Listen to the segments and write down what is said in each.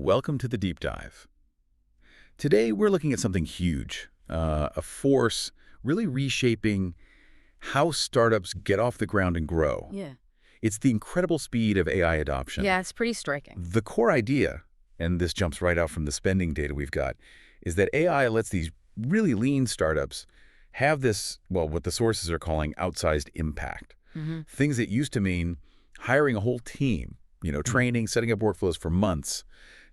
Welcome to the Deep Dive. Today we're looking at something huge, a force really reshaping how startups get off the ground and grow. Yeah. It's the incredible speed of AI adoption. Yeah, it's pretty striking. The core idea, and this jumps right out from the spending data we've got, is that AI lets these really lean startups have this, well, what the sources are calling outsized impact. Things that used to mean hiring a whole team, training, setting up workflows for months.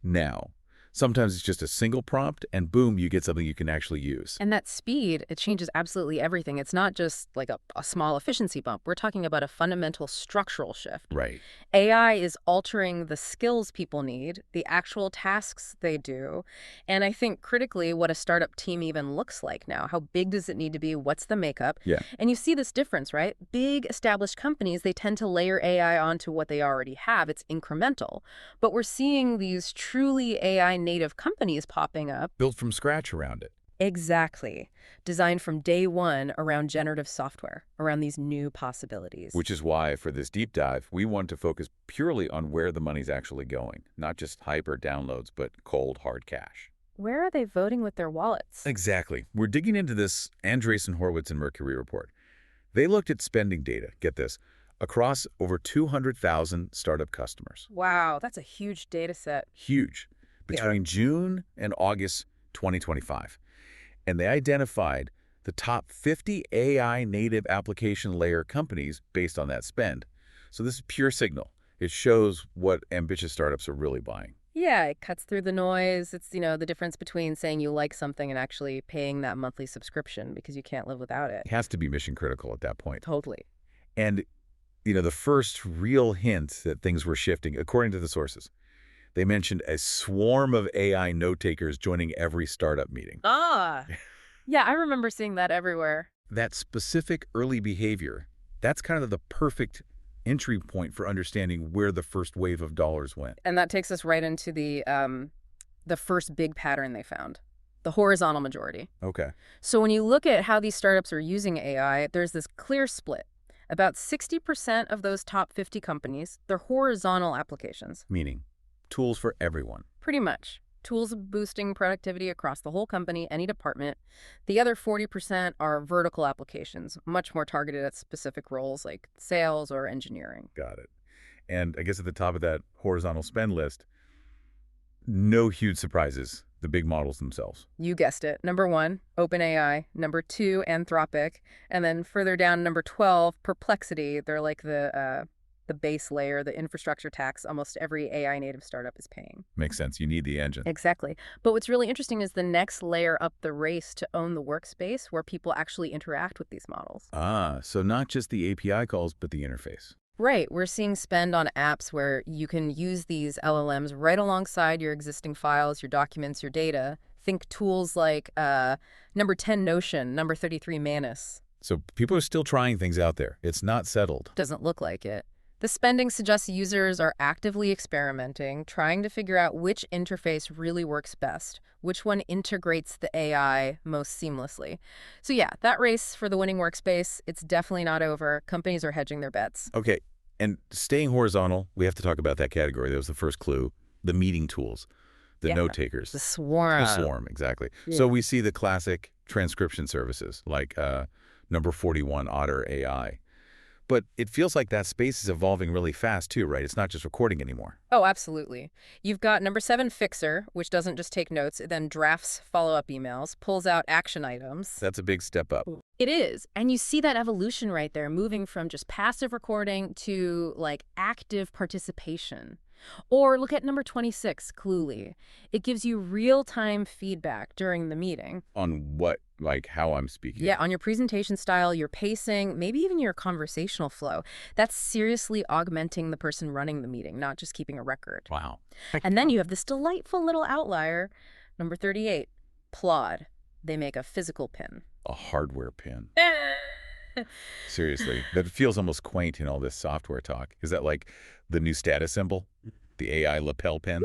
Now, sometimes it's just a single prompt, and boom, you get something you can actually use. And that speed, it changes absolutely everything. It's not just like a small efficiency bump. We're talking about a fundamental structural shift. Right. AI is altering the skills people need, the actual tasks they do, and I think critically what a startup team even looks like now. How big does it need to be? What's the makeup? Yeah. And you see this difference, right? Big established companies, they tend to layer AI onto what they already have. It's incremental. But we're seeing these truly AI native companies popping up. Built from scratch around it. Exactly. Designed from day one around generative software, around these new possibilities. Which is why, for this deep dive, we want to focus purely on where the money's actually going. Not just hype or downloads, but cold, hard cash. Where are they voting with their wallets? Exactly. We're digging into this Andreessen Horowitz and Mercury report. They looked at spending data, get this, across over 200,000 startup customers. Wow, that's a huge data set. Huge. Between June and August 2025. And they identified the top 50 AI native application layer companies based on that spend. So this is pure signal. It shows what ambitious startups are really buying. Yeah, it cuts through the noise. It's, the difference between saying you like something and actually paying that monthly subscription because you can't live without it. It has to be mission critical at that point. Totally. And, the first real hint that things were shifting, according to the sources, they mentioned a swarm of AI note-takers joining every startup meeting. Ah, yeah, I remember seeing that everywhere. That specific early behavior, that's kind of the perfect entry point for understanding where the first wave of dollars went. And that takes us right into the first big pattern they found, the horizontal majority. Okay. So when you look at how these startups are using AI, there's this clear split. About 60% of those top 50 companies, they're horizontal applications. Meaning tools for everyone. Pretty much. Tools boosting productivity across the whole company, any department. The other 40% are vertical applications, much more targeted at specific roles like sales or engineering. Got it. And I guess at the top of that horizontal spend list, no huge surprises, the big models themselves. You guessed it. Number 1, OpenAI. Number 2, Anthropic. And then further down, number 12, Perplexity. They're like the base layer, the infrastructure tax almost every AI native startup is paying. Makes sense. You need the engine. Exactly. But what's really interesting is the next layer up the race to own the workspace where people actually interact with these models. Ah, so not just the API calls, but the interface. Right. We're seeing spend on apps where you can use these LLMs right alongside your existing files, your documents, your data. Think tools like number 10 Notion, number 33 Manus. So people are still trying things out there. It's not settled. Doesn't look like it. The spending suggests users are actively experimenting, trying to figure out which interface really works best, which one integrates the AI most seamlessly. So yeah, that race for the winning workspace, it's definitely not over. Companies are hedging their bets. Okay, and staying horizontal, we have to talk about that category. That was the first clue, the meeting tools, the note takers. The swarm. The swarm, exactly. Yeah. So we see the classic transcription services like number 41, Otter AI. But it feels like that space is evolving really fast too, right? It's not just recording anymore. Oh, absolutely. You've got number 7 Fixer, which doesn't just take notes, it then drafts follow-up emails, pulls out action items. That's a big step up. It is. And you see that evolution right there, moving from just passive recording to like active participation. Or look at number 26, Cluely. It gives you real-time feedback during the meeting. On what, like how I'm speaking? Yeah, on your presentation style, your pacing, maybe even your conversational flow. That's seriously augmenting the person running the meeting, not just keeping a record. Wow. And then you have this delightful little outlier, number 38, Plod. They make a physical pin. A hardware pin. Seriously, that feels almost quaint in all this software talk. Is that like the new status symbol? The AI lapel pin?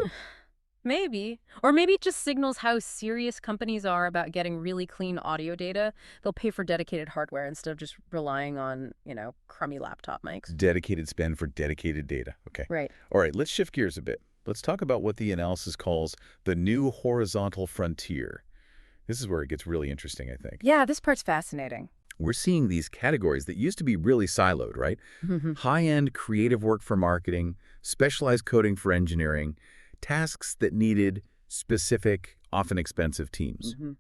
Maybe. Or maybe it just signals how serious companies are about getting really clean audio data. They'll pay for dedicated hardware instead of just relying on, crummy laptop mics. Dedicated spend for dedicated data. Okay. Right. All right, let's shift gears a bit. Let's talk about what the analysis calls the new horizontal frontier. This is where it gets really interesting, I think. Yeah, this part's fascinating. We're seeing these categories that used to be really siloed, right? Mhm. High-end creative work for marketing, specialized coding for engineering, tasks that needed specific, often expensive teams. Mhm.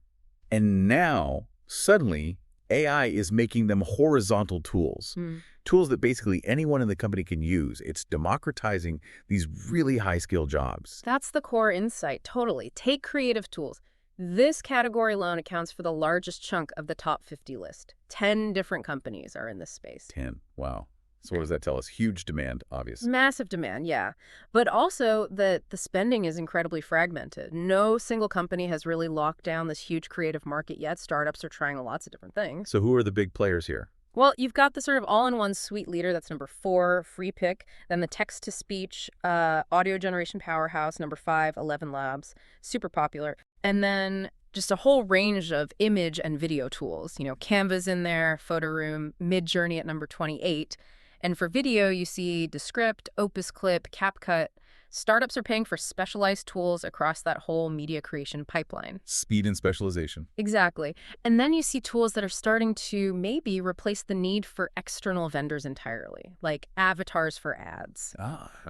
And now, suddenly, AI is making them horizontal tools. Mm. Tools that basically anyone in the company can use. It's democratizing these really high-skill jobs. That's the core insight, totally. Take creative tools. This category alone accounts for the largest chunk of the top 50 list. 10 different companies are in this space. 10. Wow. So what does that tell us? Huge demand, obviously. Massive demand, yeah. But also that the spending is incredibly fragmented. No single company has really locked down this huge creative market yet. Startups are trying lots of different things. So who are the big players here? Well, you've got the sort of all-in-one suite leader, that's number 4, FreePic. Then the text-to-speech audio generation powerhouse, number 5, 11 Labs, super popular. And then just a whole range of image and video tools. Canva's in there, PhotoRoom, Midjourney at number 28. And for video, you see Descript, Opus Clip, CapCut. Startups are paying for specialized tools across that whole media creation pipeline. Speed and specialization. Exactly. And then you see tools that are starting to maybe replace the need for external vendors entirely, like avatars for ads.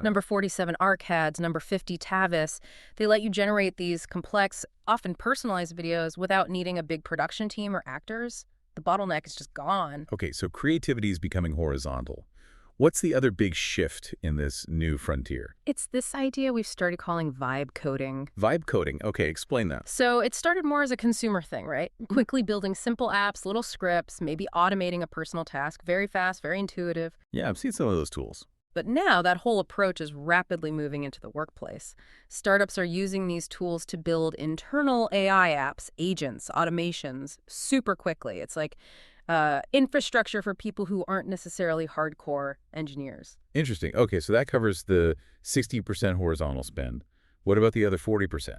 Number 47, ArcAds. Number 50, Tavis. They let you generate these complex, often personalized videos without needing a big production team or actors. The bottleneck is just gone. Okay, so creativity is becoming horizontal. What's the other big shift in this new frontier? It's this idea we've started calling vibe coding. Vibe coding. Okay, explain that. So it started more as a consumer thing, right? Quickly building simple apps, little scripts, maybe automating a personal task. Very fast, very intuitive. Yeah, I've seen some of those tools. But now that whole approach is rapidly moving into the workplace. Startups are using these tools to build internal AI apps, agents, automations, super quickly. It's like infrastructure for people who aren't necessarily hardcore engineers. Interesting. Okay, so that covers the 60% horizontal spend. What about the other 40%?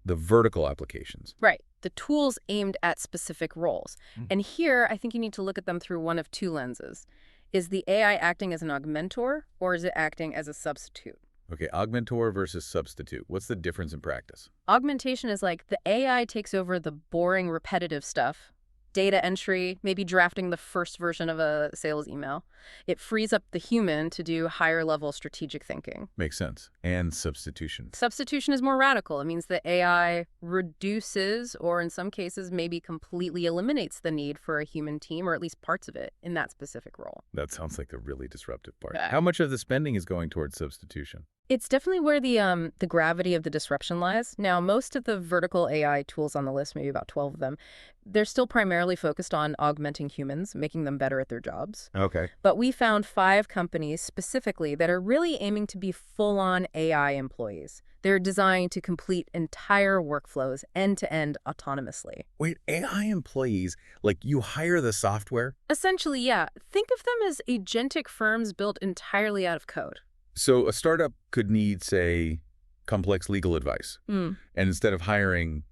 The vertical applications. Right. The tools aimed at specific roles. And here, I think you need to look at them through one of two lenses. Is the AI acting as an augmentor, or is it acting as a substitute? Okay, augmentor versus substitute. What's the difference in practice? Augmentation is like the AI takes over the boring, repetitive stuff. Data entry, maybe drafting the first version of a sales email. It frees up the human to do higher-level strategic thinking. Makes sense. And substitution. Substitution is more radical. It means that AI reduces, or in some cases, maybe completely eliminates the need for a human team, or at least parts of it, in that specific role. That sounds like the really disruptive part. Yeah. How much of the spending is going towards substitution? It's definitely where the gravity of the disruption lies. Now, most of the vertical AI tools on the list, maybe about 12 of them, they're still primarily focused on augmenting humans, making them better at their jobs. Okay. But we found 5 companies specifically that are really aiming to be full-on AI employees. They're designed to complete entire workflows end-to-end autonomously. Wait, AI employees, like you hire the software? Essentially, yeah. Think of them as agentic firms built entirely out of code. So a startup could need, say, complex legal advice. And instead of hiring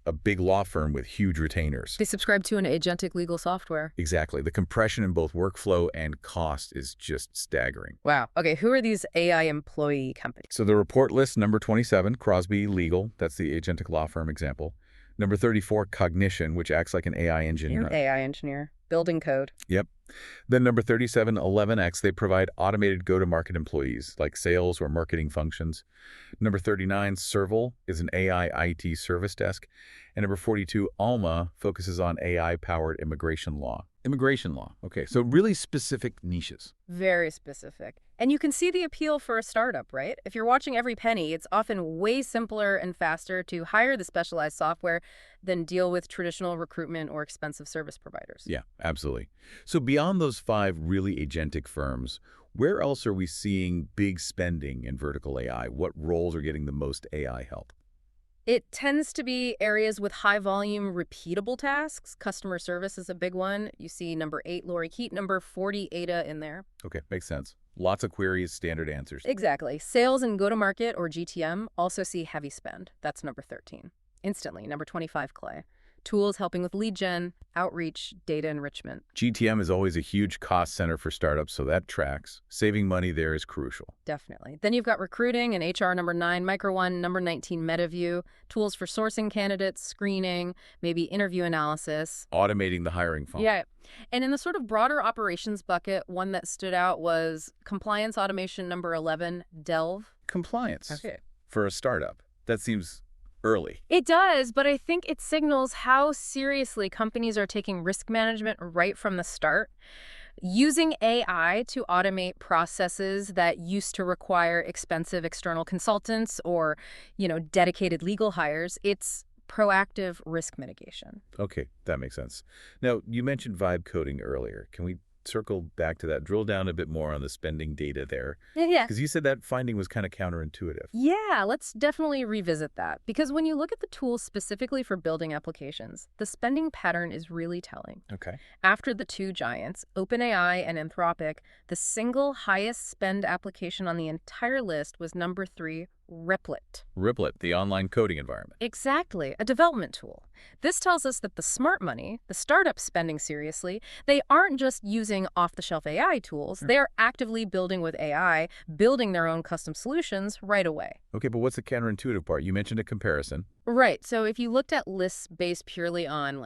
a big law firm with huge retainers. They subscribe to an agentic legal software. Exactly. The compression in both workflow and cost is just staggering. Wow. Okay, who are these AI employee companies? So the report lists number 27, Crosby Legal. That's the agentic law firm example. Number 34, Cognition, which acts like an AI engineer. An AI engineer. Building code. Yep. Then number 37, 11X, they provide automated go-to-market employees like sales or marketing functions. Number 39, Serval is an AI IT service desk. And number 42, Alma focuses on AI-powered immigration law. Immigration law. Okay, so really specific niches. Very specific. And you can see the appeal for a startup, right? If you're watching Every Penny, it's often way simpler and faster to hire the specialized software than deal with traditional recruitment or expensive service providers. Yeah, absolutely. So beyond those 5 really agentic firms, where else are we seeing big spending in vertical AI? What roles are getting the most AI help? It tends to be areas with high-volume, repeatable tasks. Customer service is a big one. You see number 8, Lori Keat, number 40, Ada in there. Okay, makes sense. Lots of queries, standard answers. Exactly. Sales and go-to-market, or GTM, also see heavy spend. That's number 13. Instantly, number 25, Clay. Tools helping with lead gen, outreach, data enrichment. GTM is always a huge cost center for startups, so that tracks. Saving money there is crucial. Definitely. Then you've got recruiting and HR number 9, Micro One number 19, MetaView, tools for sourcing candidates, screening, maybe interview analysis. Automating the hiring funnel. Yeah. And in the sort of broader operations bucket, one that stood out was compliance automation number 11, Delve. Compliance. Okay. For a startup. That seems early. It does, but I think it signals how seriously companies are taking risk management right from the start. Using AI to automate processes that used to require expensive external consultants or, dedicated legal hires, it's proactive risk mitigation. Okay, that makes sense. Now, you mentioned vibe coding earlier. Can we circle back to that? Drill down a bit more on the spending data there. Yeah. Because you said that finding was kind of counterintuitive. Yeah, let's definitely revisit that. Because when you look at the tools specifically for building applications, the spending pattern is really telling. Okay. After the two giants, OpenAI and Anthropic, the single highest spend application on the entire list was number 3, Replit. Replit, the online coding environment. Exactly, a development tool. This tells us that the smart money, the startups spending seriously, they aren't just using off-the-shelf AI tools. They are actively building with AI, building their own custom solutions right away. Okay, but what's the counterintuitive part? You mentioned a comparison. Right, so if you looked at lists based purely on,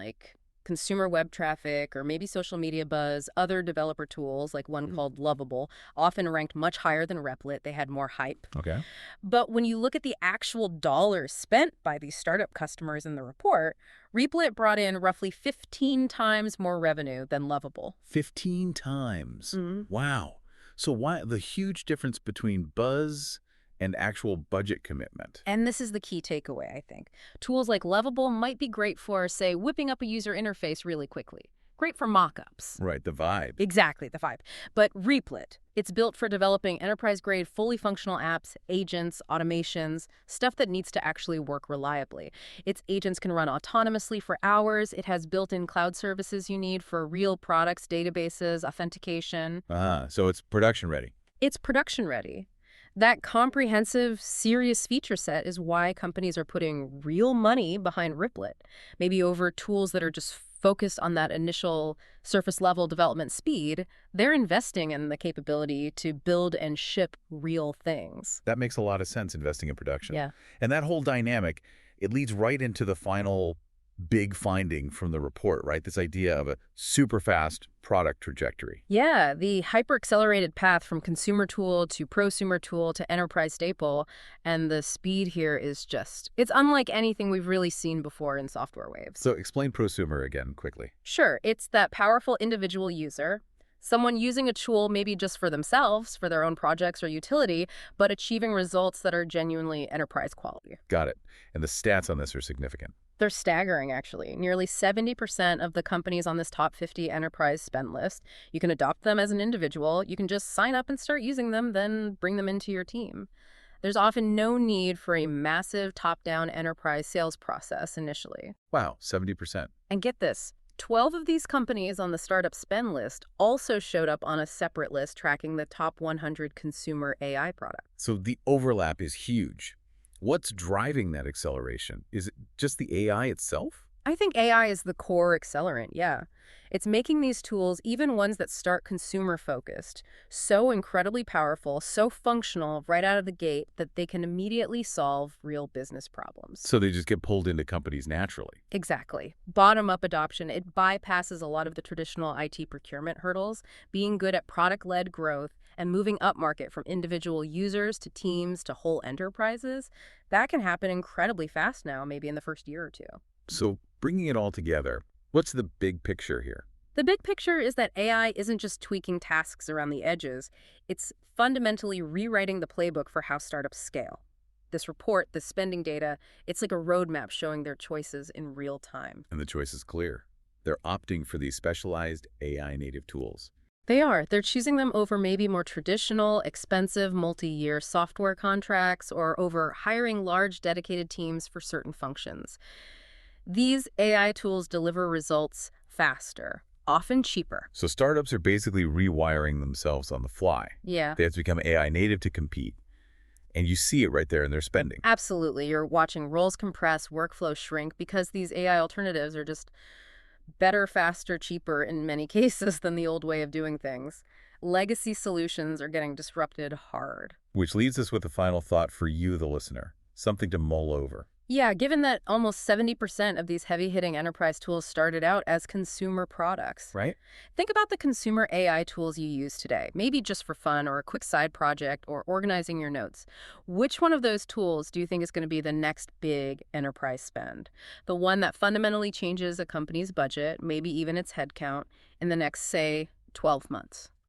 consumer web traffic or maybe social media buzz, other developer tools, like one called Lovable, often ranked much higher than Replit. They had more hype. Okay. But when you look at the actual dollars spent by these startup customers in the report, Replit brought in roughly 15 times more revenue than Lovable. 15 times. Mm-hmm. Wow. So why the huge difference between buzz and actual budget commitment? And this is the key takeaway, I think. Tools like Lovable might be great for, say, whipping up a user interface really quickly. Great for mock-ups. Right, the vibe. Exactly, the vibe. But Replit, it's built for developing enterprise-grade, fully functional apps, agents, automations, stuff that needs to actually work reliably. Its agents can run autonomously for hours. It has built-in cloud services you need for real products, databases, authentication. So it's production ready. It's production ready. That comprehensive, serious feature set is why companies are putting real money behind Replit, maybe over tools that are just focused on that initial surface-level development speed. They're investing in the capability to build and ship real things. That makes a lot of sense, investing in production. Yeah. And that whole dynamic, it leads right into the final big finding from the report, right? This idea of a super fast product trajectory. Yeah, the hyper-accelerated path from consumer tool to prosumer tool to enterprise staple, and the speed here is it's unlike anything we've really seen before in software waves. So explain prosumer again quickly. Sure, it's that powerful individual user, someone using a tool maybe just for themselves, for their own projects or utility, but achieving results that are genuinely enterprise quality. Got it. And the stats on this are significant. They're staggering, actually. Nearly 70% of the companies on this top 50 enterprise spend list, you can adopt them as an individual. You can just sign up and start using them, then bring them into your team. There's often no need for a massive top-down enterprise sales process initially. Wow, 70%. And get this, 12 of these companies on the startup spend list also showed up on a separate list tracking the top 100 consumer AI products. So the overlap is huge. What's driving that acceleration? Is it just the AI itself? I think AI is the core accelerant, yeah. It's making these tools, even ones that start consumer-focused, so incredibly powerful, so functional right out of the gate that they can immediately solve real business problems. So they just get pulled into companies naturally. Exactly. Bottom-up adoption, it bypasses a lot of the traditional IT procurement hurdles, being good at product-led growth and moving upmarket from individual users to teams to whole enterprises. That can happen incredibly fast now, maybe in the first year or two. So bringing it all together, what's the big picture here? The big picture is that AI isn't just tweaking tasks around the edges. It's fundamentally rewriting the playbook for how startups scale. This report, the spending data, it's like a roadmap showing their choices in real time. And the choice is clear. They're opting for these specialized AI-native tools. They are. They're choosing them over maybe more traditional, expensive, multi-year software contracts or over hiring large dedicated teams for certain functions. These AI tools deliver results faster, often cheaper. So startups are basically rewiring themselves on the fly. Yeah. They have to become AI native to compete. And you see it right there in their spending. Absolutely. You're watching roles compress, workflow shrink, because these AI alternatives are just better, faster, cheaper in many cases than the old way of doing things. Legacy solutions are getting disrupted hard. Which leads us with a final thought for you, the listener. Something to mull over. Yeah, given that almost 70% of these heavy-hitting enterprise tools started out as consumer products. Right? Think about the consumer AI tools you use today, maybe just for fun or a quick side project or organizing your notes. Which one of those tools do you think is going to be the next big enterprise spend? The one that fundamentally changes a company's budget, maybe even its headcount, in the next, say, 12 months?